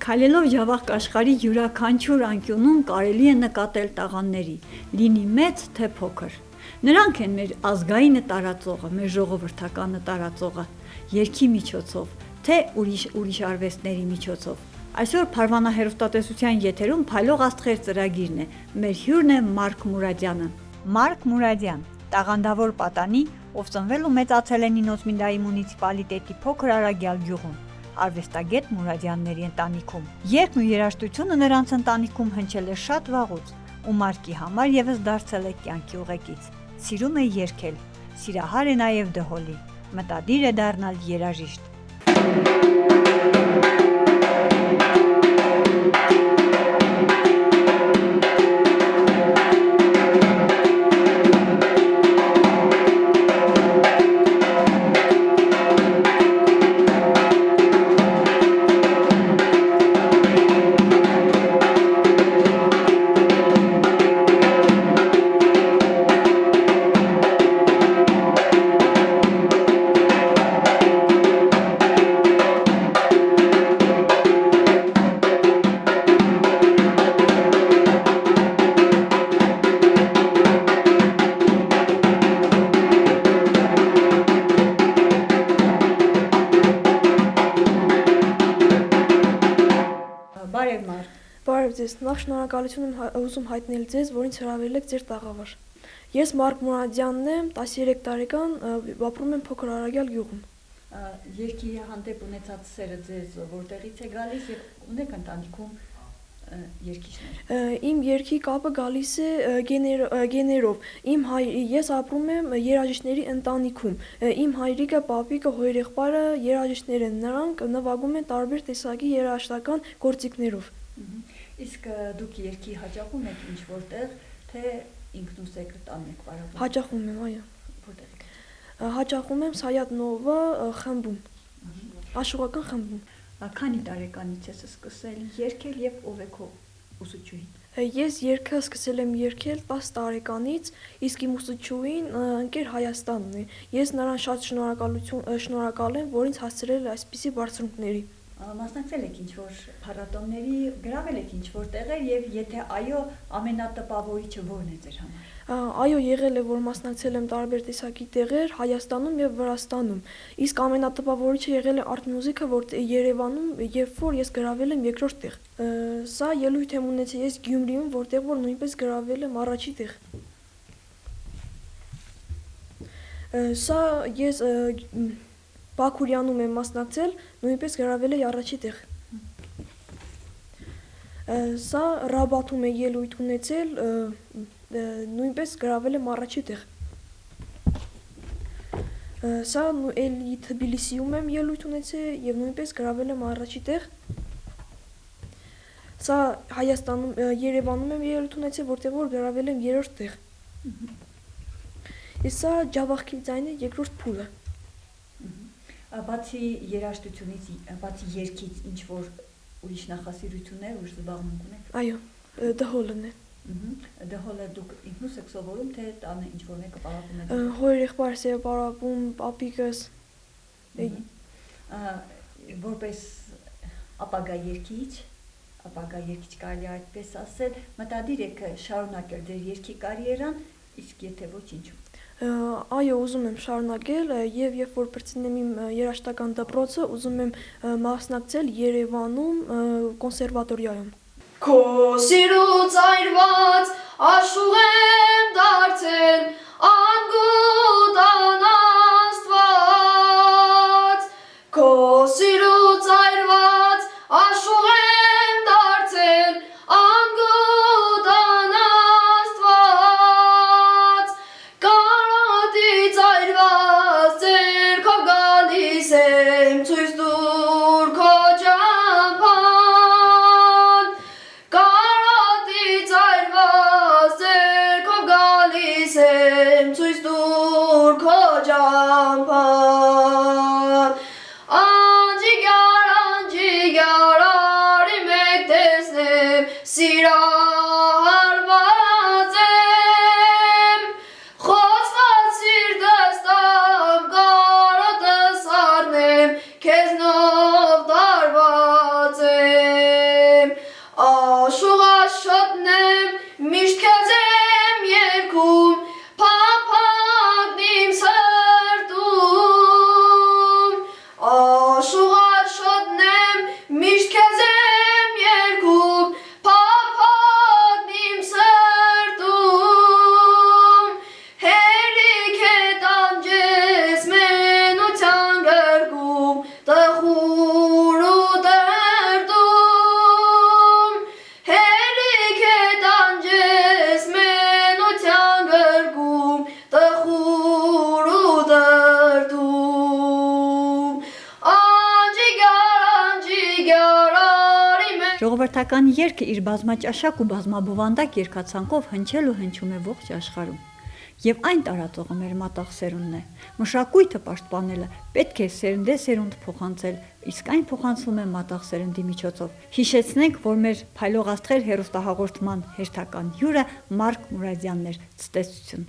Քայլելով Ջավախք աշխարհի յուրաքանչյուր անկյունում կարելի է նկատել տաղանդների, լինի մեծ թե փոքր։ Նրանք են մեր ազգայինը տարածողը, մեր ժողովրդականը տարածողը, երգի միջոցով, թե ուրիշ արվեստների միջոցով։ Այսօր Փարվանա հեռուստատեսության եթերում Փայլող աստղեր ծրագիրն է։ Մեր հյուրն է Մարկ Մուրադյանը։ Մարկ Մուրադյան, տաղանդավոր պատանի, ով ծնվել ու մեծացել է Նինոսմինդայի մունիցիպալիտետի փոքր Արագյալ գյուղում, արվեստագետ Մուրադյանների ընտանիքում։ Երգն ու երաժշտությունը նրանց ընտանիքում հնչել է շատ վաղուց, ու Մարկի համար եւս դարձել է կյանքի ուղեկից։ Սիրում է երգել, սիրահար է նաեւ դհոլի, մտադիր է դառնալ երաժիշտ։ Բարև ձեզ, նախ շնորհակալություն եմ ուզում հայտնել ձեզ, որ ինձ հրավիրել եք ձեր տաղավար։ Ես Մարկ Մուրադյանն եմ, 13 տարեկան, ապրում եմ փոքր Արագյալ գյուղում։ Երգի հանդեպ ունեցած սերը ձեզ որտեղից է գալիս եւ ունեք ընտանիքում երգիչներ։ Իմ երգի կապը գալիս է գեներով։ Ես ապրում եմ երաժիշտների ընտանիքում։ Իմ հայրիկը, պապիկը, հորեղբայրը երաժիշտներ են, նրանք նվագում են տարբեր տեսակի երաժշտական գործիքներով։ Իսկ դուք երգի հաճախում եք ինչ որտեղ, թե ինքնուսեկր տան եք վարակում։ Հաճախում եմ, այո։ Որտեղ եք։ Հաճախում եմ Սայաթ Նովա խմբում, աշխուղական խմբում։ Քանի տարեկանից ես սկսել երգել եւ ով եք ուսուցչուհին։ Ես երգը սկսել եմ երգել 10 տարեկանից, իսկ իմ ուսուցչուհին ընկեր Հայաստանն է։ Ես նրան շատ շնորհակալ եմ, որ ինձ հասցրել է այսպիսի բարձունքների։ Մասնակցել եք ինչ-որ փառատոների, գրավել եք ինչ-որ տեղեր եւ եթե այո, ամենատպավորիչը ո՞րն է ձեր համար։ Այո, եղել է, որ մասնակցել եմ տարբեր տեսակի տեղեր Հայաստանում եւ Վրաստանում։ Իսկ ամենատպավորիչը եղել է Art Music-ը, որ Երևանում, երբ որ ես գրավել եմ երկրորդ տեղ։ Սա ելույթ եմ ունեցել ես Գյումրիում, որտեղ որ նույնպես գրավել եմ առաջի տեղ։ Սա ես Բաքուրյանում եմ մասնակցել, նույնպես գրավել էի առաջի տեղ։ Սա Ռաբաթում է ելույթ ունեցել, նույնպես գրավել եմ առաջի տեղ։ Սա էլի Թբիլիսիում եմ ելույթ ունեցել եւ նույնպես գրավել եմ առաջի տեղ։ Սա Հայաստանում, Երևանում եմ ելույթ ունեցել, որտեղ որ գրավել եմ երրորդ տեղ։ Իսկ սա Ջավախքի ձայնը երկրորդ փուլը։ Բացի երաժշտությունից, բացի երգից ինչ որ ուրիշ նախասիրություններ, ուրիշ զբաղմունք ունեք։ Այո, դհոլն է։ Դհոլը դուք ինքնուս եք սովորում, թե տանը ինչ որ մեկը պարապում է։ Հորեղբայրս է պարապում, պապիկս։ Որպես ապագա երգիչ կարելի այդպես ասել, մտադիր եք շարունակել ձեր երգի կարիերան, իսկ եթե ոչ ինչու։ Այո, ուզում եմ շարունակել եւ երբ որ բրցնեմ իմ երաժշտական դպրոցը, ուզում եմ մասնակցել Երևանում կոնսերվատորիայում։ Քո սիրուց այրված աշխուղ եմ դարձել, անգութ անաստված։ Քո սիրուց այրված աշխուղ եմ դարձել, անգութ անաստված։ Կարոտից այրված ձեռքով գալիս եմ ցույց տուր քո ճամփան։ Կարոտից այրված ձեռքով գալիս եմ ցույց տուր քո ճամփան։ Անջիգար, անջիգար, Ժողովրդական երգը իր բազմաճաշակ ու բազմաբովանդակ երգացանկով հնչել ու հնչում է ողջ աշխարհում։ Եվ այն տարածողը մեր մատաղ սերունդն է։ Մշակույթը պաշտպանելը պետք է սերնդեսերունդ փոխանցել, իսկ այն փոխանցվում է մատաղ սերնդի միջոցով։ Հիշեցնենք, որ մեր Փայլող աստղեր հեռուստահաղորդման հերթական հյուրը Մարկ Մուրադյանն էր։ Ցտեսություն։